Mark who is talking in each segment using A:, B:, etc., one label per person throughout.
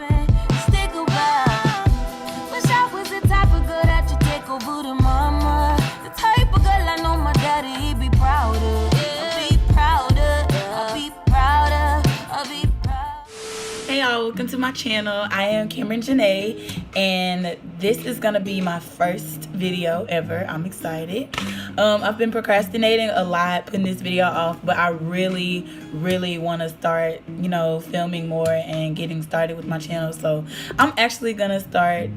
A: and stick about. Wish I was the type of girl that you take over to mama. The type of girl I know my daddy, he'd be proud of. I'll be proud of, I'll be proud of, I'll be proud.
B: Hey y'all, welcome to my channel. I am Cameron Janae, and this is gonna be my first video ever. I'm excited. I've been procrastinating a lot, putting this video off, but I really want to start, filming more and getting started with my channel. So I'm actually gonna start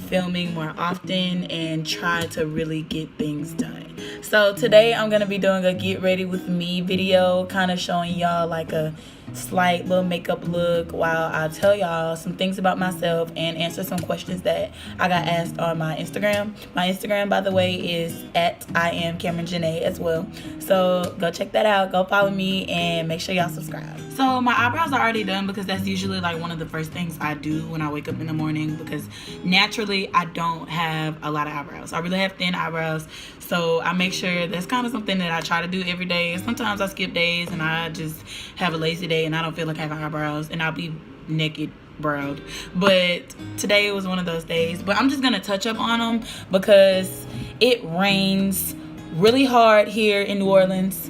B: filming more often and try to really get things done. So today I'm gonna be doing a get ready with me video, kind of showing y'all like a slight little makeup look while I tell y'all some things about myself and answer some questions that I got asked on my Instagram. My Instagram, by the way, is at I am Cameron Janae as well. So go check that out, go follow me, and make sure y'all subscribe. So my eyebrows are already done because that's usually like one of the first things I do when I wake up in the morning, because naturally I don't have a lot of eyebrows. I really have thin eyebrows, so I make sure that's kind of something that I try to do every day. Sometimes I skip days and I just have a lazy day and I don't feel like having eyebrows, and I'll be naked browed. But today was one of those days. But I'm just gonna touch up on them because it rains really hard here in New Orleans.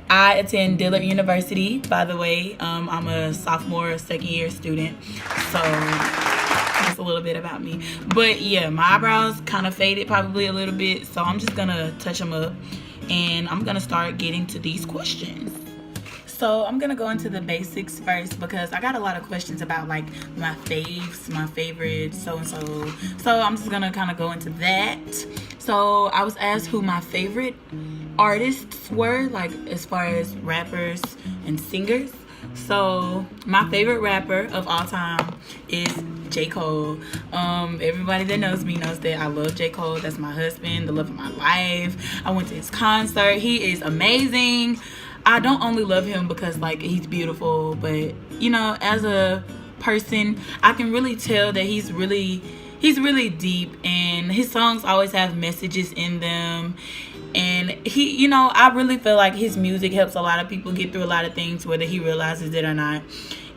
B: I attend Dillard University, by the way. I'm a sophomore, second year student, so that's a little bit about me. But yeah, my eyebrows kind of faded probably a little bit, so I'm just gonna touch them up and I'm gonna start getting to these questions. So I'm gonna go into the basics first because I got a lot of questions about like my faves, my favorites, so-and-so. So I'm just gonna kind of go into that. So I was asked who my favorite artists were, like as far as rappers and singers. So my favorite rapper of all time is J. Cole. Everybody that knows me knows that I love J. Cole. That's my husband, the love of my life. I went to his concert. He is amazing. I don't only love him because like he's beautiful, but as a person, I can really tell that he's really deep, and his songs always have messages in them. And he, I really feel like his music helps a lot of people get through a lot of things, whether he realizes it or not.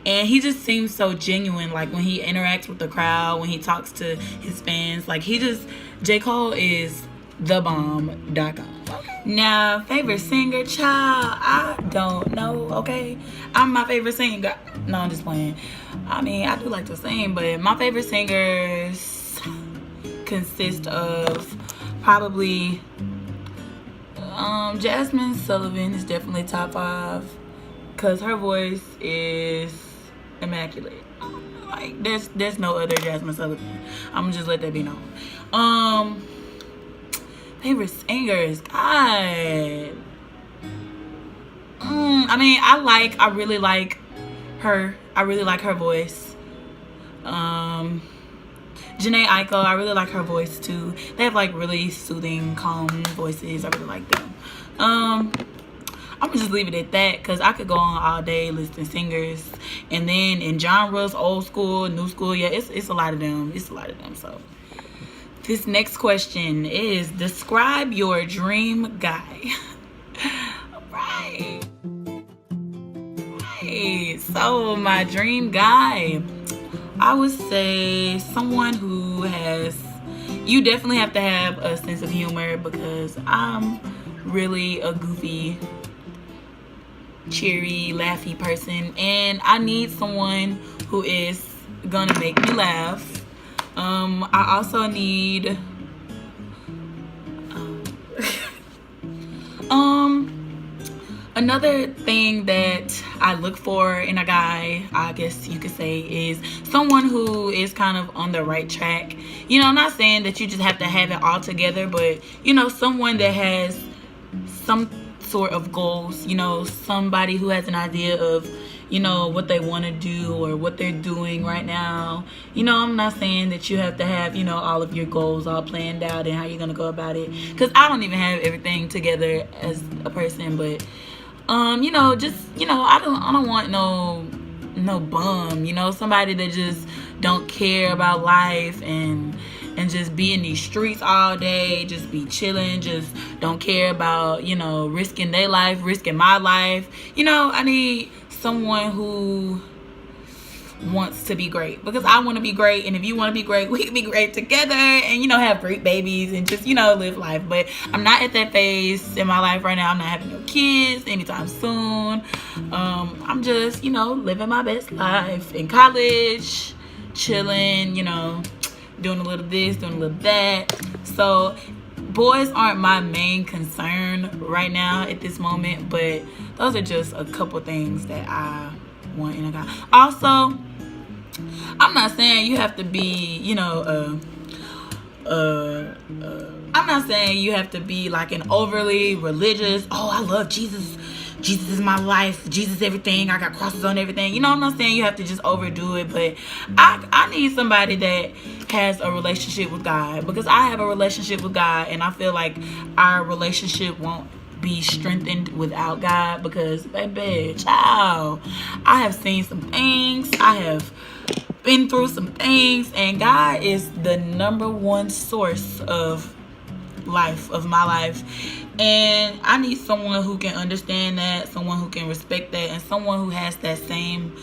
B: And he just seems so genuine, like when he interacts with the crowd, when he talks to his fans, like J. Cole is thebomb.com. Now, favorite singer, child, I don't know, okay? I'm my favorite singer. No, I'm just playing. I mean, I do like to sing, but my favorite singers consist of probably Jasmine Sullivan is definitely top 5 because her voice is immaculate. Like, there's no other Jasmine Sullivan. I'm gonna just let that be known. Favorite singers, God. I mean, I really like her. I really like her voice. Janae Aiko, I really like her voice too. They have like really soothing, calm voices. I really like them. I'm gonna just leave it at that because I could go on all day listing singers. And then in genres, old school, new school, yeah, it's a lot of them. It's a lot of them. So this next question is, describe your dream guy. All right. So my dream guy, I would say someone who you definitely have to have a sense of humor because I'm really a goofy, cheery, laughy person, and I need someone who is gonna make me laugh. I also need another thing that I look for in a guy, I guess you could say, is someone who is kind of on the right track. I'm not saying that you just have to have it all together, but someone that has some sort of goals, somebody who has an idea of what they want to do or what they're doing right now. I'm not saying that you have to have all of your goals all planned out and how you're gonna go about it, because I don't even have everything together as a person. But I don't want no bum, somebody that just don't care about life and just be in these streets all day, just be chilling, just don't care about risking their life, risking my life. I need someone who wants to be great, because I want to be great, and if you want to be great, we can be great together, and, you know, have great babies and just, you know, live life. But I'm not at that phase in my life right now. I'm not having no kids anytime soon. I'm just, you know, living my best life in college, chilling, you know, doing a little this, doing a little that. So boys aren't my main concern right now at this moment, but those are just a couple things that I want in a guy. Also, I'm not saying you have to be, you know, I'm not saying you have to be like an overly religious, oh, I love Jesus, Jesus is my life, Jesus everything, I got crosses on everything. You know, I'm not saying you have to just overdo it, but I need somebody that has a relationship with God, because I have a relationship with God, and I feel like our relationship won't be strengthened without God, because, baby, child, I have seen some things, I have been through some things, and God is the number one source of life, of my life, and I need someone who can understand that, someone who can respect that, and someone who has that same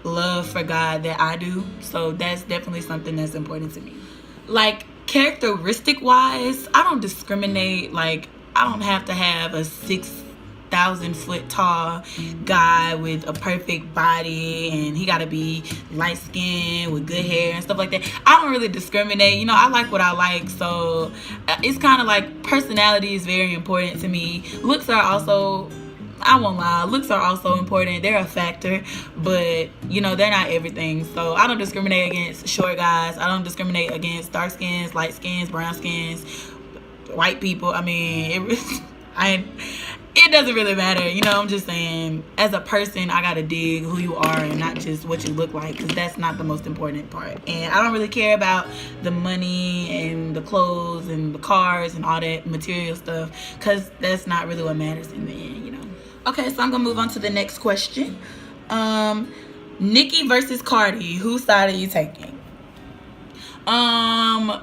B: love for God that I do. So that's definitely something that's important to me. Like, characteristic wise, I don't discriminate. Like, I don't have to have a 6,000 foot tall guy with a perfect body, and he gotta be light skinned with good hair and stuff like that. I don't really discriminate. You know, I like what I like, so it's kind of like personality is very important to me. Looks are also, I won't lie, looks are also important. They're a factor, but, you know, they're not everything. So I don't discriminate against short guys. I don't discriminate against dark skins, light skins, brown skins, white people. I mean, it doesn't really matter. You know, I'm just saying, as a person, I gotta dig who you are and not just what you look like, because that's not the most important part. And I don't really care about the money and the clothes and the cars and all that material stuff, because that's not really what matters in the end, you know. Okay, so I'm gonna move on to the next question. Nicki versus Cardi, whose side are you taking? I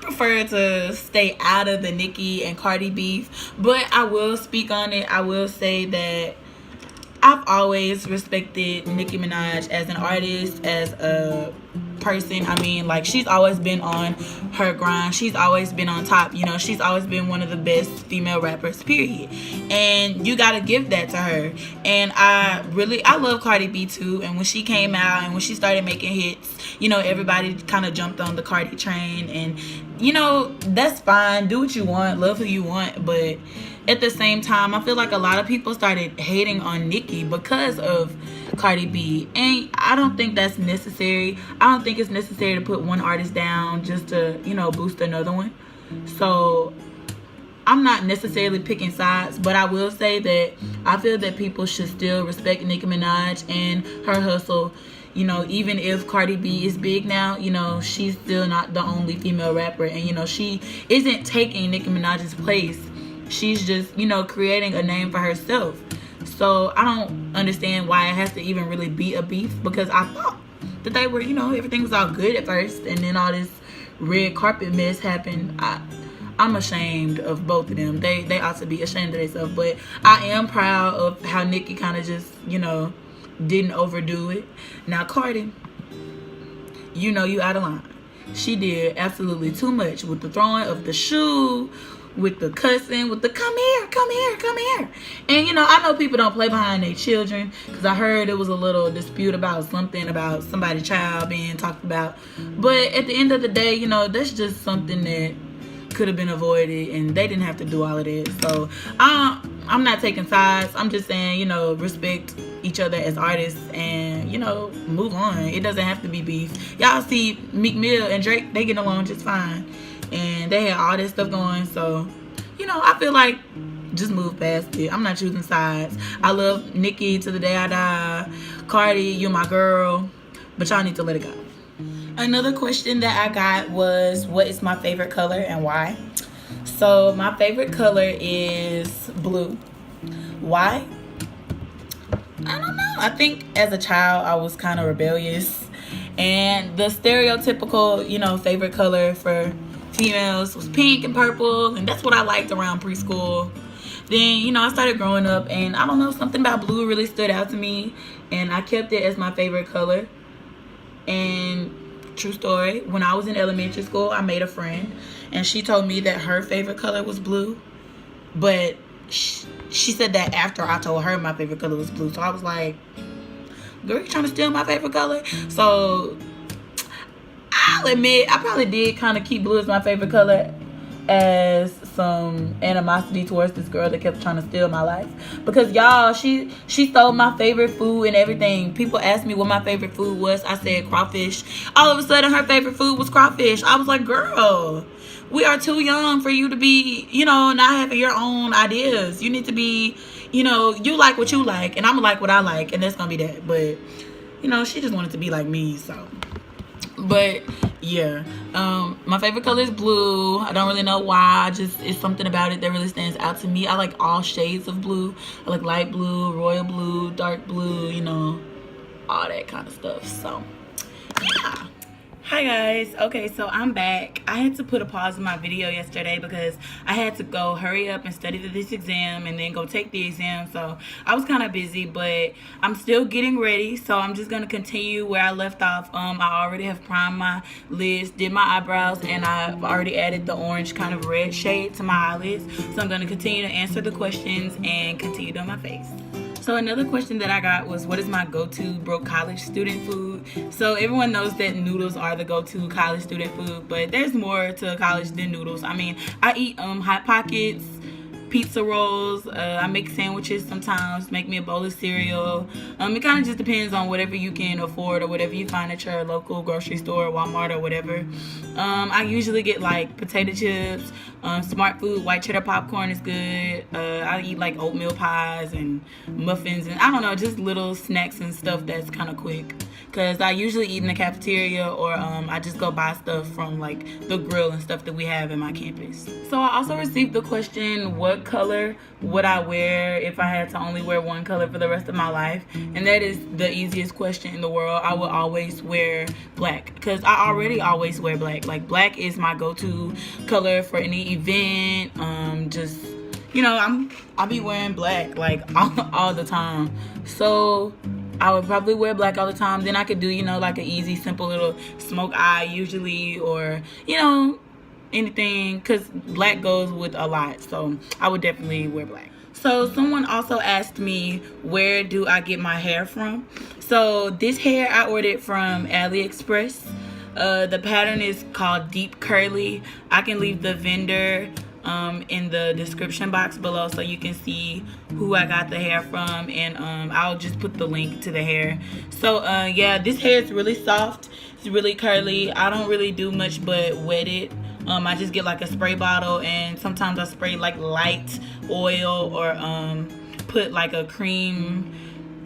B: prefer to stay out of the Nicki and Cardi beef, but I will speak on it. I will say that I've always respected Nicki Minaj as an artist, as a person. I mean, like, she's always been on her grind. She's always been on top. You know, she's always been one of the best female rappers, period. And you gotta give that to her. And I love Cardi B too. And when she came out and when she started making hits, you know, everybody kind of jumped on the Cardi train. And, you know, that's fine. Do what you want. Love who you want. But at the same time, I feel like a lot of people started hating on Nicki because of Cardi B, and I don't think that's necessary. I don't think it's necessary to put one artist down just to, you know, boost another one. So I'm not necessarily picking sides, but I will say that I feel that people should still respect Nicki Minaj and her hustle. You know, even if Cardi B is big now, you know, she's still not the only female rapper, and, you know, she isn't taking Nicki Minaj's place. She's just, you know, creating a name for herself. So I don't understand why it has to even really be a beef, because I thought that they were, you know, everything was all good at first, and then all this red carpet mess happened. I'm ashamed of both of them. They ought to be ashamed of themselves. But I am proud of how Nicki kind of just, you know, didn't overdo it. Now Cardi, you know, you out of line. She did absolutely too much with the throwing of the shoe, with the cussing, with the come here. And, you know, I know people don't play behind their children, because I heard it was a little dispute about something about somebody's child being talked about. But at the end of the day, you know, that's just something that could have been avoided, and they didn't have to do all of that. So I'm not taking sides. I'm just saying, you know, respect each other as artists, and, you know, move on. It doesn't have to be beef. Y'all see Meek Mill and Drake, they get along just fine, and they had all this stuff going. So, you know, I feel like just move past it. I'm not choosing sides. I love Nicki to the day I die. Cardi, you're my girl, but y'all need to let it go. Another question that I got was, what is my favorite color and why? So my favorite color is blue. Why? I don't know. I think as a child I was kind of rebellious, and the stereotypical, you know, favorite color for females was pink and purple, and that's what I liked around preschool. Then, you know, I started growing up, and I don't know, something about blue really stood out to me, and I kept it as my favorite color. And true story, when I was in elementary school, I made a friend, and she told me that her favorite color was blue, but she said that after I told her my favorite color was blue. So I was like, girl, you trying to steal my favorite color? So I'll admit, I probably did kind of keep blue as my favorite color, as some animosity towards this girl that kept trying to steal my life. Because y'all, she stole my favorite food and everything. People asked me what my favorite food was. I said crawfish. All of a sudden, her favorite food was crawfish. I was like, girl, we are too young for you to be, you know, not having your own ideas. You need to be, you know, you like what you like, and I'm gonna like what I like, and that's gonna be that. But, you know, she just wanted to be like me, so. But yeah, my favorite color is blue. I don't really know why. It's something about it that really stands out to me. I like all shades of blue. I like light blue, royal blue, dark blue, you know, all that kind of stuff. So yeah. Hi guys. Okay, so I'm back. I had to put a pause in my video yesterday because I had to go hurry up and study for this exam and then go take the exam. So I was kind of busy, but I'm still getting ready. So I'm just going to continue where I left off. I already have primed my lids, did my eyebrows, and I've already added the orange kind of red shade to my eyelids. So I'm going to continue to answer the questions and continue doing my face. So another question that I got was, what is my go-to broke college student food? So everyone knows that noodles are the go-to college student food, but there's more to college than noodles. I mean, I eat Hot Pockets, pizza rolls, I make sandwiches sometimes, make me a bowl of cereal. It kind of just depends on whatever you can afford or whatever you find at your local grocery store, Walmart or whatever. I usually get like potato chips, Smart Food, white cheddar popcorn is good. I eat like oatmeal pies and muffins and I don't know, just little snacks and stuff that's kind of quick. Because I usually eat in the cafeteria or I just go buy stuff from like the grill and stuff that we have in my campus. So I also received the question, what color would I wear if I had to only wear one color for the rest of my life? And that is the easiest question in the world. I would always wear black because I already always wear black. Like black is my go-to color for any event. Just, you know, I'll be wearing black like all the time. So I would probably wear black all the time. Then I could do, you know, like an easy, simple little smoke eye usually, or, you know, anything, because black goes with a lot. So I would definitely wear black. So someone also asked me, where do I get my hair from? So this hair I ordered from AliExpress. The pattern is called Deep Curly. I can leave the vendor in the description box below so you can see who I got the hair from, and I'll just put the link to the hair. So yeah, this hair is really soft, it's really curly. I don't really do much but wet it. I just get like a spray bottle, and sometimes I spray like light oil or put like a cream,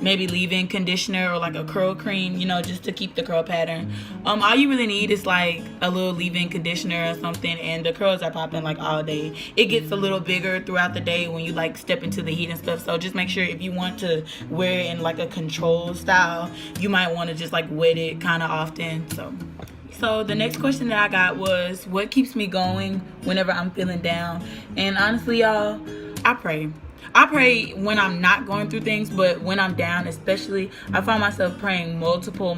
B: maybe leave-in conditioner or like a curl cream, you know, just to keep the curl pattern. All you really need is like a little leave-in conditioner or something, and the curls are popping like all day. It gets a little bigger throughout the day when you like step into the heat and stuff. So just make sure if you want to wear it in like a controlled style, you might want to just like wet it kind of often. So the next question that I got was, what keeps me going whenever I'm feeling down? And honestly, y'all, I pray. I pray when I'm not going through things, but when I'm down especially, I find myself praying multiple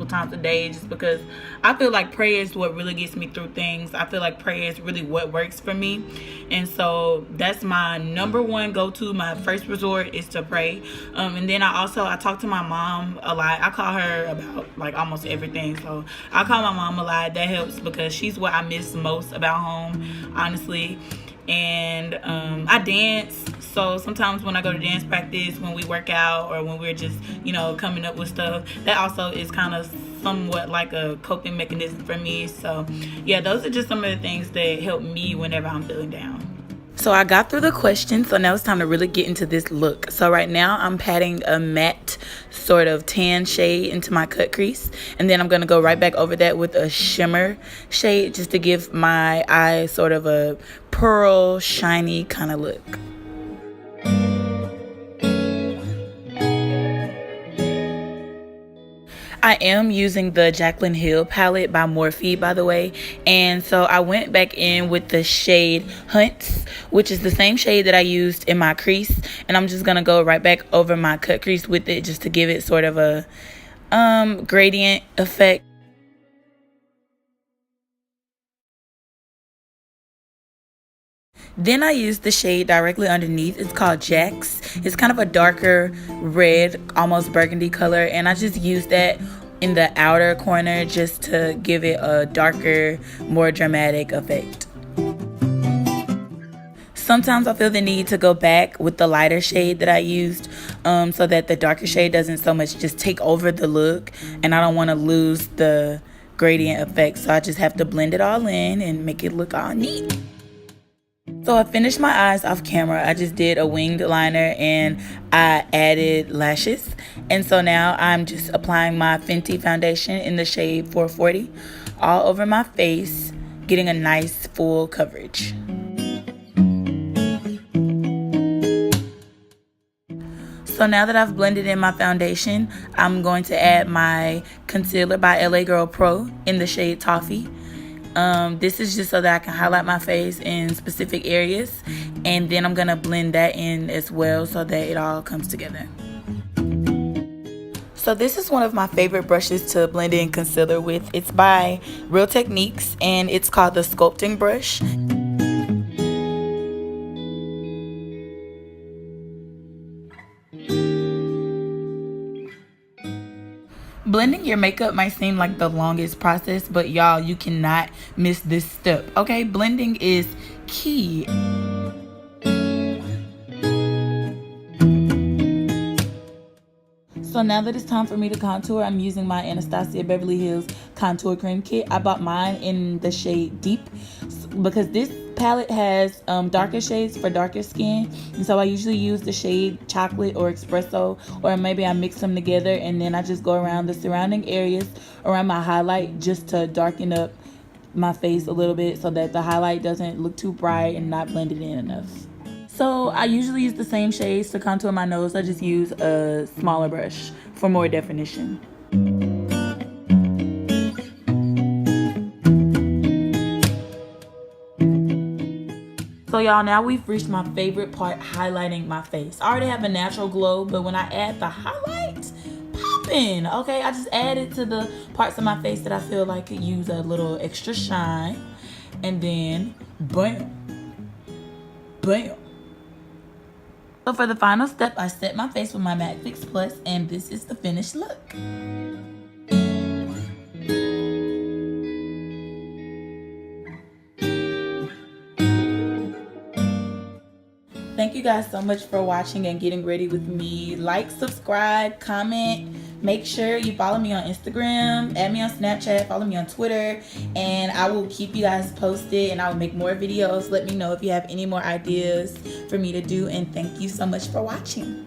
B: times a day, just because I feel like prayer is what really gets me through things. I feel like prayer is really what works for me. And so that's my number one go-to. My first resort is to pray. And then I talk to my mom a lot. I call her about like almost everything. So I call my mom a lot. That helps because she's what I miss most about home, honestly. And I dance. So sometimes when I go to dance practice, when we work out, or when we're just, you know, coming up with stuff, that also is kind of somewhat like a coping mechanism for me. So yeah, those are just some of the things that help me whenever I'm feeling down. So I got through the questions, so now it's time to really get into this look. So right now I'm patting a matte sort of tan shade into my cut crease, and then I'm going to go right back over that with a shimmer shade just to give my eyes sort of a pearl shiny kind of look. I am using the Jaclyn Hill palette by Morphe, by the way. And so I went back in with the shade Hunts, which is the same shade that I used in my crease. And I'm just going to go right back over my cut crease with it just to give it sort of a gradient effect. Then I used the shade directly underneath. It's called Jax. It's kind of a darker red, almost burgundy color. And I just used that in the outer corner just to give it a darker, more dramatic effect. Sometimes I feel the need to go back with the lighter shade that I used so that the darker shade doesn't so much just take over the look. And I don't want to lose the gradient effect. So I just have to blend it all in and make it look all neat. So I finished my eyes off camera. I just did a winged liner and I added lashes. And so now I'm just applying my Fenty foundation in the shade 440 all over my face, getting a nice full coverage. So now that I've blended in my foundation, I'm going to add my concealer by LA Girl Pro in the shade Toffee. This is just so that I can highlight my face in specific areas, and then I'm going to blend that in as well so that it all comes together. So this is one of my favorite brushes to blend in concealer with. It's by Real Techniques and it's called the Sculpting Brush. Blending your makeup might seem like the longest process, but y'all, you cannot miss this step, okay? Blending is key. So now that it's time for me to contour, I'm using my Anastasia Beverly Hills Contour Cream Kit. I bought mine in the shade Deep because this palette has darker shades for darker skin, and so I usually use the shade Chocolate or Espresso, or maybe I mix them together and then I just go around the surrounding areas around my highlight just to darken up my face a little bit so that the highlight doesn't look too bright and not blended in enough. So I usually use the same shades to contour my nose. I just use a smaller brush for more definition. So y'all, now we've reached my favorite part, highlighting my face. I already have a natural glow, but when I add the highlight, popping. Okay, I just add it to the parts of my face that I feel like could use a little extra shine. And then, bam, bam. So for the final step, I set my face with my MAC Fix Plus, and this is the finished look. Thank you guys so much for watching and getting ready with me. Like, subscribe, comment. Make sure you follow me on Instagram, add me on Snapchat, follow me on Twitter, and I will keep you guys posted and I will make more videos. Let me know if you have any more ideas for me to do, and thank you so much for watching.